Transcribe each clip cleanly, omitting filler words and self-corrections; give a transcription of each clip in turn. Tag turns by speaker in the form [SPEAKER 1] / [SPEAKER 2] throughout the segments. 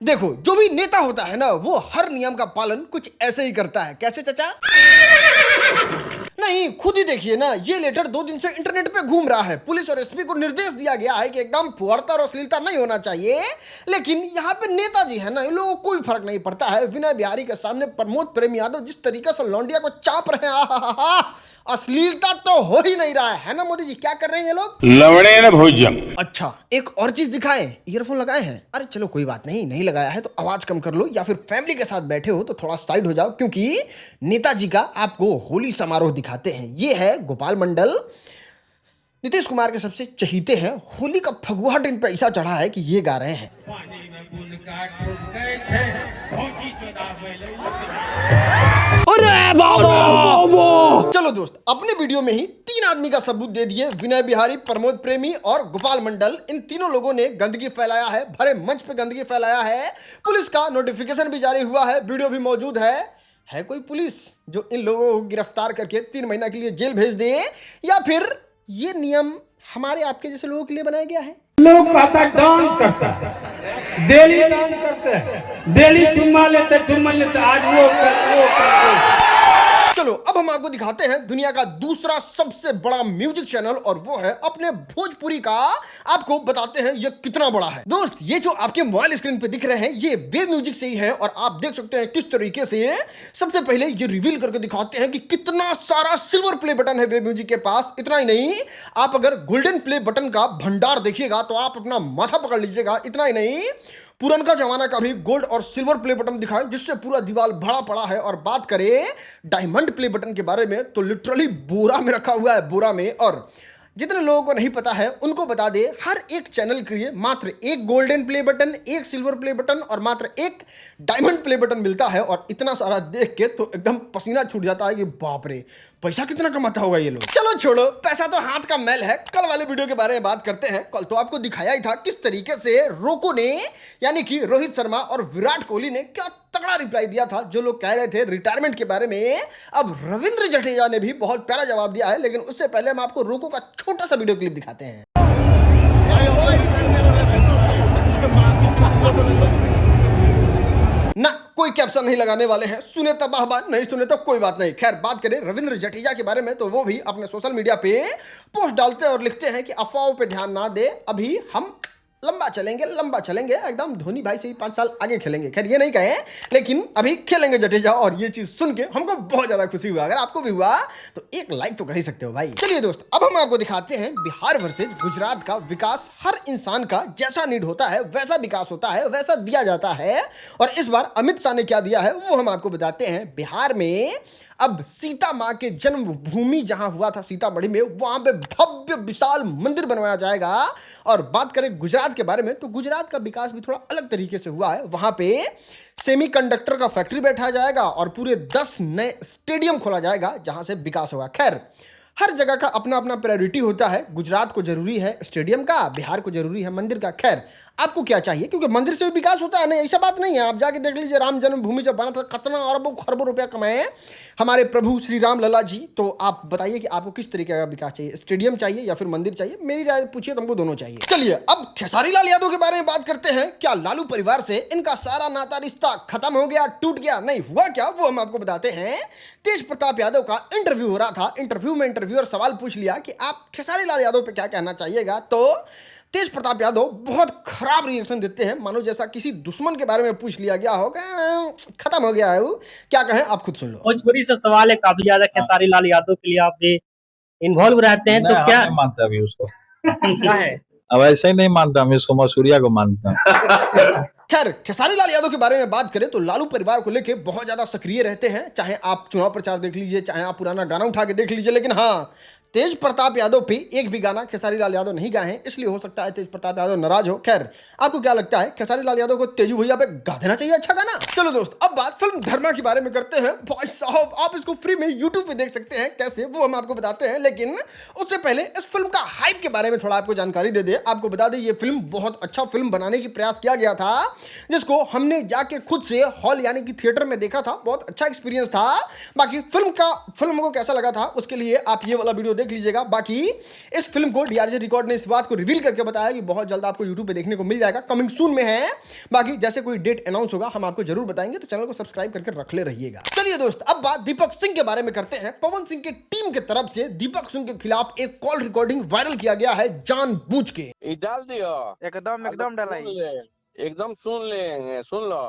[SPEAKER 1] देखो, जो भी नेता होता है ना, वो हर नियम का पालन कुछ ऐसे ही करता है। कैसे चाचा? नहीं, खुद ही देखिए ना, ये लेटर 2 दिन से इंटरनेट पे घूम रहा है। पुलिस और एसपी को निर्देश दिया गया है कि एकदम फुहड़ता और अश्लीलता नहीं होना चाहिए, लेकिन यहाँ पे नेताजी है ना, इन लोगों को कोई फर्क नहीं पड़ता है। विनय बिहारी के सामने प्रमोद प्रेम यादव जिस तरीके से लौंडिया को चाप रहे हैं, आहा, अश्लीलता तो हो ही नहीं रहा है ना मोदी जी? क्या कर रहे हैं ये लोग?
[SPEAKER 2] लवड़े न भोजन।
[SPEAKER 1] अच्छा, एक और चीज दिखाएं। ईयरफोन लगाए हैं? अरे चलो कोई बात नहीं, नहीं लगाया है तो आवाज कम कर लो, या फिर फैमिली के साथ बैठे हो तो थोड़ा साइड हो जाओ, क्योंकि नेताजी का आपको होली समारोह दिखाते हैं। ये है गोपाल मंडल, नीतीश कुमार के सबसे चहीते हैं। होली का फगुआट इन पे ऐसा चढ़ा है कि ये गा रहे हैं। चलो दोस्त, अपने वीडियो में ही 3 आदमी का सबूत दे दिए। विनय बिहारी, प्रमोद प्रेमी और गोपाल मंडल, इन तीनों लोगों ने गंदगी फैलाया है, भरे मंच पे गंदगी फैलाया है। पुलिस का नोटिफिकेशन भी जारी हुआ है, वीडियो भी मौजूद है कोई पुलिस जो इन लोगों को गिरफ्तार करके 3 महीना के लिए जेल भेज दे, या फिर ये नियम हमारे आपके जैसे लोगों के लिए बनाया गया है?
[SPEAKER 3] लोग कहता डांस करता है, डेली डांस करते हैं, डेली चुम्मा लेते आज वो।
[SPEAKER 1] चलो अब हम आपको दिखाते हैं दुनिया का दूसरा सबसे बड़ा म्यूजिक चैनल, और वो है अपने भोजपुरी का। आपको बताते हैं ये कितना बड़ा है। दोस्त, ये जो आपके मोबाइल स्क्रीन पे दिख रहे हैं, ये वेब म्यूजिक से ही है, और आप देख सकते हैं किस तरीके से। सबसे पहले ये रिवील करके दिखाते हैं कि कितना सारा सिल्वर प्ले बटन है वेब म्यूजिक के पास। इतना ही नहीं, आप अगर गोल्डन प्ले बटन का भंडार देखिएगा तो आप अपना माथा पकड़ लीजिएगा। इतना ही नहीं, पुराना जमाना का भी गोल्ड और सिल्वर प्ले बटन दिखाए, जिससे पूरा दीवार भरा पड़ा है। और बात करें डायमंड प्ले बटन के बारे में तो लिटरली बोरा में रखा हुआ है, बोरा में। और जितने लोगों को नहीं पता है उनको बता दे, हर एक चैनल के लिए मात्र 1 golden play button, 1 silver play button और मात्र 1 डायमंड प्ले बटन मिलता है। और इतना सारा देख के तो एकदम पसीना छूट जाता है कि बाप रे, पैसा कितना कमाता होगा ये लोग। चलो छोड़ो, पैसा तो हाथ का मैल है। कल वाले वीडियो के बारे में बात करते हैं। कल तो आपको दिखाया ही था किस तरीके से रोको ने, यानी कि रोहित शर्मा और विराट कोहली ने क्या तगड़ा रिप्लाई दिया था। जो लोग कह रहे थे रिटायरमेंट के बारे में, अब रविंद्र जडेजा ने भी बहुत प्यारा जवाब दिया है। लेकिन उससे पहले हम आपको रोको का छोटा सा वीडियो क्लिप दिखाते हैं। ना कोई कैप्शन नहीं लगाने वाले हैं, सुने तो वाह, नहीं सुने तो कोई बात नहीं। खैर, बात करें रविंद्र जडेजा के बारे में तो वो भी अपने सोशल मीडिया पे पोस्ट डालते हैं और लिखते हैं कि अफवाहों पे ध्यान ना दे, अभी हम लंबा चलेंगे, एकदम धोनी भाई से ही 5 साल आगे खेलेंगे। खैर, ये नहीं कहे, लेकिन अभी खेलेंगे जडेजा। और ये चीज सुन के हमको बहुत ज्यादा खुशी हुआ। अगर आपको भी हुआ तो एक लाइक तो कर ही सकते हो भाई। चलिए दोस्त, अब हम आपको दिखाते हैं बिहार वर्सेज गुजरात का विकास। हर इंसान का जैसा नीड होता है वैसा विकास होता है, वैसा दिया जाता है। और इस बार अमित शाह ने क्या दिया है वो हम आपको बताते हैं। बिहार में अब सीता माँ के जन्मभूमि जहां हुआ था, सीतामढ़ी में, वहां पे भव्य विशाल मंदिर बनवाया जाएगा। और बात करें गुजरात के बारे में तो गुजरात का विकास भी थोड़ा अलग तरीके से हुआ है। वहां पे सेमीकंडक्टर का फैक्ट्री बैठाया जाएगा और पूरे 10 नए स्टेडियम खोला जाएगा जहां से विकास होगा। खैर, हर जगह का अपना अपना प्रायोरिटी होता है। गुजरात को जरूरी है स्टेडियम का, बिहार को जरूरी है मंदिर का। खैर, आपको क्या चाहिए, क्योंकि मंदिर से भी विकास होता है। नहीं, ऐसा बात नहीं है। आप जाके देख लीजिए, राम जन्मभूमि जब बना था, कितना अरबों खरबों रुपया कमाए हमारे प्रभु श्री राम लला जी। तो आप बताइए कि आपको किस तरीके का विकास चाहिए, स्टेडियम चाहिए या फिर मंदिर चाहिए? मेरी राय पूछिए तो हमको दोनों चाहिए। चलिए अब खेसारी लाल यादव के बारे में बात करते हैं। क्या लालू परिवार से इनका सारा नाता रिश्ता खत्म हो गया, टूट गया? नहीं, हुआ क्या वो हम आपको बताते हैं। तेज प्रताप यादव का इंटरव्यू हो रहा था। इंटरव्यू में इंटरव्यूअर सवाल पूछ लिया कि आप खेसारी लाल यादव पे क्या कहना चाहिएगा। तो तेज प्रताप यादव बहुत खराब रिएक्शन देते हैं, मानो जैसा किसी दुश्मन के बारे में पूछ लिया गया हो, खत्म हो गया है वो। क्या कहें आप खुद सुन लो।
[SPEAKER 4] भोजपुरी से सवाल है, काफी ज्यादा खेसारी लाल यादव के लिए आप भी इन्वॉल्व रहते हैं, तो क्या
[SPEAKER 5] नहीं मानते अभी उसको?
[SPEAKER 4] क्या है?
[SPEAKER 5] अब ऐसे ही नहीं मानता, हम इसको मसूरिया को मानते हैं।
[SPEAKER 1] खैर, खेसारी लाल यादव के बारे में बात करें तो लालू परिवार को लेके बहुत ज्यादा सक्रिय रहते हैं। चाहे आप चुनाव प्रचार देख लीजिए, चाहे आप पुराना गाना उठा के देख लीजिए। लेकिन हाँ, तेज प्रताप यादव पे एक भी गाना खेसारी लाल यादव नहीं गाए हैं, इसलिए हो सकता है तेज प्रताप यादव नाराज हो। खैर, आपको क्या लगता है, खेसारी लाल यादव को तेजू भैया पे गा देना चाहिए अच्छा गाना? चलो दोस्त, अब बात फिल्म धर्मा के बारे में करते हैं। भाई साहब, आप इसको फ्री में यूट्यूब पे देख सकते हैं, कैसे वो हम आपको बताते हैं। लेकिन उससे पहले इस फिल्म का हाइप के बारे में थोड़ा आपको जानकारी दे दे। आपको बता दें, ये फिल्म बहुत अच्छा फिल्म बनाने की प्रयास किया गया था, जिसको हमने जाके खुद से हॉल यानी कि थिएटर में देखा था। बहुत अच्छा एक्सपीरियंस था। बाकी फिल्म को कैसा लगा था उसके लिए आप ये वाला वीडियो देख लीजिएगा। बाकी इस फिल्म को डीआरजे रिकॉर्ड ने इस बात को रिवील करके बताया कि बहुत जल्द आपको यूट्यूब पे देखने को मिल जाएगा, कमिंग सून में है। बाकी जैसे कोई डेट अनाउंस होगा हम आपको जरूर बताएंगे, तो चैनल को सब्सक्राइब करके रख ले रहिएगा। चलिए दोस्त, अब बात दीपक सिंह के बारे में करते हैं। पवन सिंह की टीम की तरफ से दीपक सिंह के खिलाफ एक कॉल रिकॉर्डिंग वायरल किया गया है जानबूझ के।
[SPEAKER 2] ये डाल दियो,
[SPEAKER 6] एकदम डलाई,
[SPEAKER 2] एकदम सुन लेंगे, सुन लो।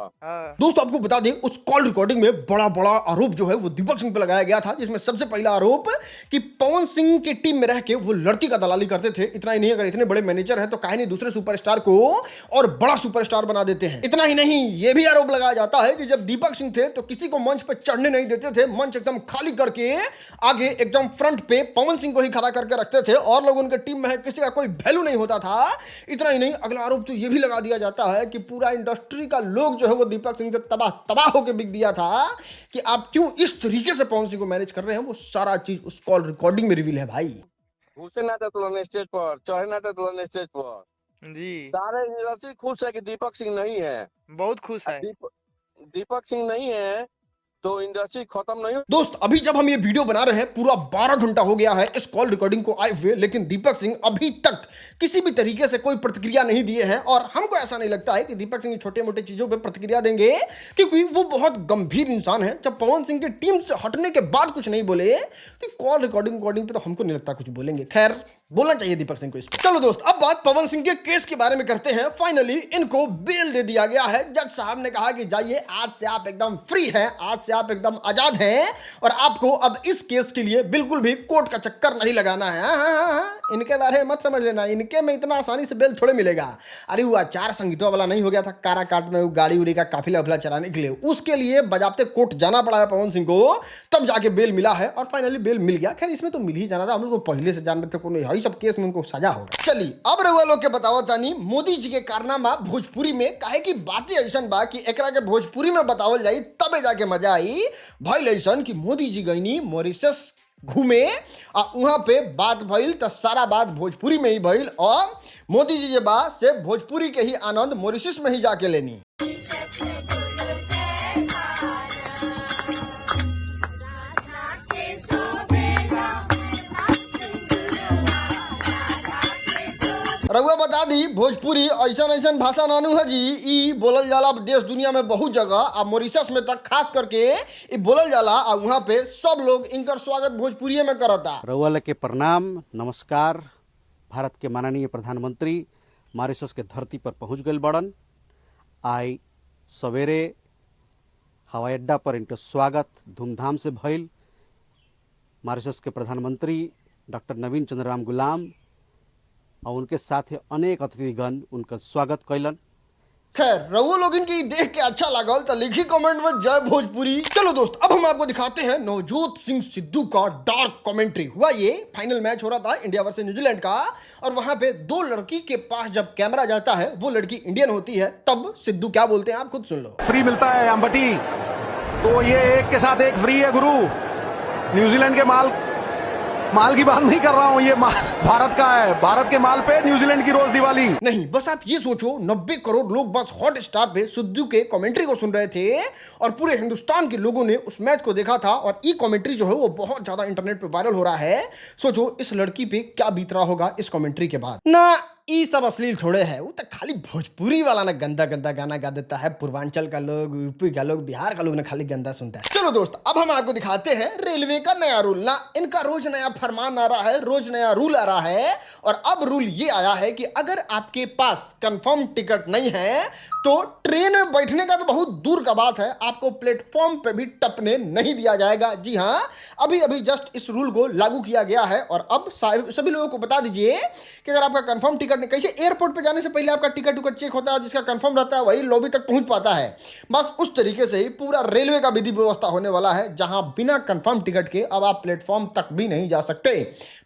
[SPEAKER 1] दोस्तों आपको बता दें, उस कॉल रिकॉर्डिंग में बड़ा बड़ा आरोप जो है वो दीपक सिंह पे लगाया गया था, जिसमें सबसे पहला आरोप कि पवन सिंह की टीम में रह के वो लड़की का दलाली करते थे। इतना ही नहीं, अगर इतने बड़े मैनेजर हैं तो काहे नहीं दूसरे सुपरस्टार को और बड़ा सुपरस्टार बना देते हैं। इतना ही नहीं, ये भी आरोप लगाया जाता है कि जब दीपक सिंह थे तो किसी को मंच पर चढ़ने नहीं देते थे, मंच एकदम खाली करके आगे एकदम फ्रंट पे पवन सिंह को ही खड़ा करके रखते थे और लोग उनके टीम में है, किसी का कोई वैल्यू नहीं होता था। इतना ही नहीं, अगला आरोप तो ये भी लगा दिया जाता है कि पूरा इंडस्ट्री का लोग जो है वो दीपक सिंह से तबाह होकर बिक दिया था कि आप क्यों इस तरीके से पवन सिंह को मैनेज कर रहे हैं। वो सारा चीज उस कॉल रिकॉर्डिंग में रिवील है भाई।
[SPEAKER 2] घुसे ना तुलन स्टेज पर, चढ़े ना तुलन स्टेज पर
[SPEAKER 6] जी
[SPEAKER 2] सारे इंडस्ट्री खुश है कि दीपक सिंह नहीं है।
[SPEAKER 6] बहुत खुश है।
[SPEAKER 2] दीपक सिंह नहीं है तो इंडस्ट्री खत्म नहीं।
[SPEAKER 1] दोस्त अभी जब हम ये वीडियो बना रहे हैं पूरा 12 घंटा हो गया है इस कॉल रिकॉर्डिंग को आए हुए, लेकिन दीपक सिंह अभी तक किसी भी तरीके से कोई प्रतिक्रिया नहीं दिए हैं। और हमको ऐसा नहीं लगता है कि दीपक सिंह छोटे मोटे चीजों पे प्रतिक्रिया देंगे, क्योंकि वो बहुत गंभीर इंसान है। जब पवन सिंह की टीम से हटने के बाद कुछ नहीं बोले तो कॉल रिकॉर्डिंग पे तो हमको नहीं लगता कुछ बोलेंगे। खैर, बोलना चाहिए दीपक सिंह को इस पर। चलो दोस्त, अब बात पवन सिंह के केस के बारे में करते हैं। फाइनली इनको बेल दे दिया गया है। जज साहब ने कहा कि जाइए, आज से आप एकदम फ्री हैं, आज से आप एकदम आजाद हैं और आपको अब इस केस के लिए बिल्कुल भी कोर्ट का चक्कर नहीं लगाना है। हाँ, इनके बारे में मत समझ लेना, इनके में इतना आसानी से बेल थोड़े मिलेगा। अरे वो आचार संहिता वाला नहीं हो गया था काराकाट में, गाड़ी उड़ी का काफिला उफिला चलाने के लिए, उसके लिए बजाते कोर्ट जाना पड़ा है पवन सिंह को, तब जाके बेल मिला है और फाइनली बेल मिल गया। खैर, इसमें तो मिल ही जाना था, हम लोग को पहले से जान रहे थे कोई सब केस में उनको सजा होगा। चलिए अब रउआ लोग के बताओ तानी मोदी जी के कारनामा भोजपुरी में काहे की बातें ऐसन बा कि एकरा के भोजपुरी में बतावल जाई तबे जाके मजा आई। भाई ऐसन कि मोदी जी गईनी मॉरिशस घूमे और वहां पे बात भइल तो सारा बात भोजपुरी में ही भइल और मोदी जी जे बा से भोजपुरी के ही आनंद मॉरिशस में ही जाके लेनी। रउआ बता दी, भोजपुरी ऐसा भाषा नानू है जी, ई बोलल जाला देश दुनिया में बहुत जगह, आ मॉरिशस में तक खास करके ई बोलल जाला और वहाँ पे सब लोग इनकर स्वागत भोजपुरी में करता।
[SPEAKER 7] रउआ के प्रणाम नमस्कार। भारत के माननीय प्रधानमंत्री मॉरिशस के धरती पर पहुँच गए बड़न। आई सवेरे हवाई अड्डा पर इनका स्वागत धूमधाम से भइल। मॉरिशस के प्रधानमंत्री डॉक्टर नवीन चंद्र राम गुलाम और उनके साथ अनेक अतिथिगण उनका स्वागत कैलन।
[SPEAKER 1] खैर, रउआ लोग इनकी देख के अच्छा लागल तो लिखी कमेंट में जय भोजपुरी। चलो दोस्त, अब हम आपको दिखाते हैं नवजोत सिंह सिद्धू का डार्क कमेंट्री। हुआ ये फाइनल मैच हो रहा था इंडिया वर्सेस न्यूजीलैंड का और वहां पे दो लड़की के पास जब कैमरा जाता है, वो लड़की इंडियन होती है, तब सिद्धू क्या बोलते हैं आप खुद सुन लो।
[SPEAKER 8] फ्री मिलता है अंबटी, तो ये एक के साथ एक फ्री है गुरु। न्यूजीलैंड के माल की बात नहीं कर रहा हूं, ये माल भारत का है। भारत के माल पे न्यूजीलैंड की रोज दिवाली
[SPEAKER 1] नहीं। बस आप ये सोचो, 90 करोड़ लोग बस हॉट स्टार पे सिद्धू के कमेंट्री को सुन रहे थे और पूरे हिंदुस्तान के लोगों ने उस मैच को देखा था और ई कमेंट्री जो है वो बहुत ज्यादा इंटरनेट पे वायरल हो रहा है। सोचो इस लड़की पे क्या बीत रहा होगा इस कमेंट्री के बाद ना। ई सब अश्लील थोड़े है, वो तो खाली भोजपुरी वाला ना गंदा गंदा गाना गा देता है। पूर्वांचल का लोग, यूपी का लोग, बिहार का लोग ना खाली गंदा सुनता है। चलो दोस्त, अब हम आपको दिखाते हैं रेलवे का नया रूल। ना इनका रोज नया फरमान आ रहा है, रोज नया रूल आ रहा है और अब रूल ये आया है कि अगर आपके पास कंफर्म टिकट नहीं है तो ट्रेन में बैठने का तो बहुत दूर का बात है, आपको प्लेटफॉर्म पे भी टपने नहीं दिया जाएगा। जी हाँ, अभी अभी जस्ट इस रूल को लागू किया गया है और अब सभी लोगों को बता दीजिए कि अगर आपका कंफर्म टिकट नहीं, कैसे एयरपोर्ट पे जाने से पहले आपका टिकट चेक होता है और जिसका कंफर्म रहता है वही लॉबी तक पहुंच पाता है, बस उस तरीके से ही पूरा रेलवे का विधि व्यवस्था होने वाला है, जहां बिना कंफर्म टिकट के अब आप प्लेटफॉर्म तक भी नहीं जा सकते।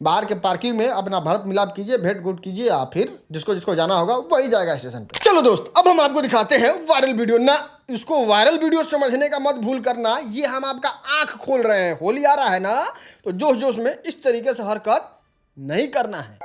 [SPEAKER 1] बाहर के पार्किंग में अपना भरत मिलाप कीजिए, भेंट गुट कीजिए, या फिर जिसको जिसको जाना होगा वही जाएगा स्टेशन पे। चलो दोस्त, अब हम आपको दिखाते हैं वायरल वीडियो। ना इसको वायरल वीडियो समझने का मत भूल करना, ये हम आपका आंख खोल रहे हैं। होली आ रहा है ना, तो जोश जोश में इस तरीके से हरकत नहीं करना है।